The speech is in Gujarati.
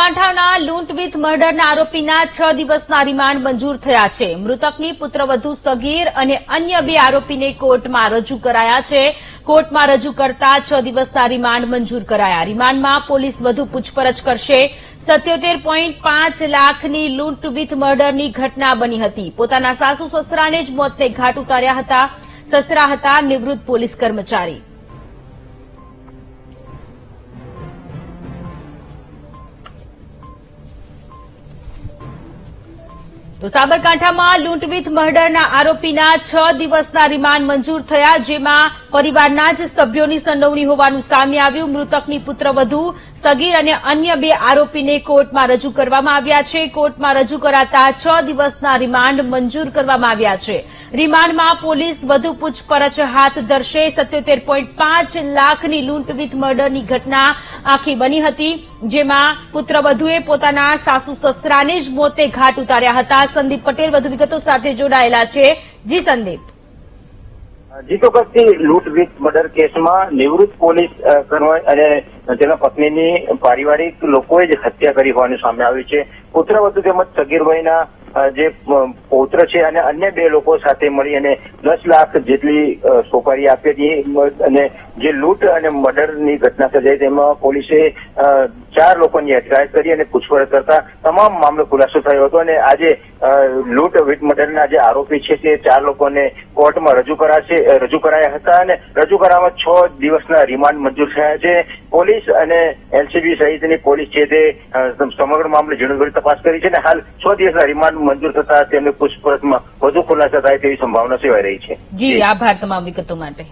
સાબરકાંઠાના લૂંટ વિથ મર્ડરના આરોપીના 6 દિવસના રિમાન્ડ મંજૂર થયા છે। મૃતકની પુત્રવધુ સગીર અને અન્ય 2 આરોપીને કોર્ટમાં રજૂ કરાયા છે। કોર્ટમાં રજૂ કરતા 6 દિવસના રિમાન્ડ મંજૂર કરાયા। રિમાન્ડમાં પોલીસ વધુ પૂછપરછ કરશે। 77.5 લાખની લૂંટ વિથ મર્ડરની ઘટના બની હતી। પોતાના સાસુ સસરાને જ મોતને ઘાટ ઉતાર્યા હતા। સસરા હતા નિવૃત્ત પોલીસ કર્મચારી। તો સાબરકાંઠામાં લૂંટ વિથ મર્ડરના આરોપીના 6 દિવસના રિમાન્ડ મંજૂર થયા, જેમાં પરિવારના જ સભ્યોની સંડોવણી હોવાનું સામે આવ્યું। મૃતકની પુત્રવધુ સગીર અને અન્ય 2 આરોપીને કોર્ટમાં રજૂ કરવામાં આવ્યા છે। કોર્ટમાં રજૂ કરાતા 6 દિવસના રિમાન્ડ મંજૂર કરવામાં આવ્યા છે। રિમાન્ડમાં પોલીસ વધુ પૂછપરછ હાથ ધરશે। 77.5 લાખની લૂંટ વિથ મર્ડરની ઘટના આખી બની હતી, જેમાં પુત્રવધુએ પોતાના સાસુ સસરાને જ મોતે ઘાટ ઉતાર્યા હતા। સંદીપ પટેલ વધુ વિગતો સાથે જોડાયેલા છે। જી સંદીપ। જી ચોક્કસથી લૂંટ વિથ મર્ડર કેસમાં નિવૃત્ત પોલીસ કર્મચારી અને તેના પત્નીની પારિવારિક લોકોએ જ હત્યા કરી હોવાનું સામે આવ્યું છે। પુત્રવધુ તેમજ સગીર વયના જે પૌત્ર છે અને અન્ય 2 લોકો સાથે મળી અને 10 લાખ જેટલી સોપારી આપી હતી અને જે લૂંટ અને મર્ડરની ઘટના સર્જાઈ તેમાં પોલીસે 4 લોકોની અટકાયત કરી અને પૂછપરછ કરતા તમામ મામલો ખુલાસો થયો હતો અને આજે લૂંટ વિથ મર્ડરના જે આરોપી છે તે 4 લોકોને કોર્ટમાં રજૂ કરાયા હતા અને રજૂ કરાવવામાં 6 દિવસના રિમાન્ડ મંજૂર થયા છે। પોલીસ અને એલસીબી સહિતની પોલીસ છે તે સમગ્ર મામલે ઝીણવટભરી તપાસ કરી છે અને હાલ 6 દિવસના રિમાન્ડ મંજૂર થતા તેમને પૂછપરછમાં વધુ ખુલાસા થાય તેવી સંભાવના સેવાઈ રહી છે। જી, આભાર તમામ વિગતો માટે।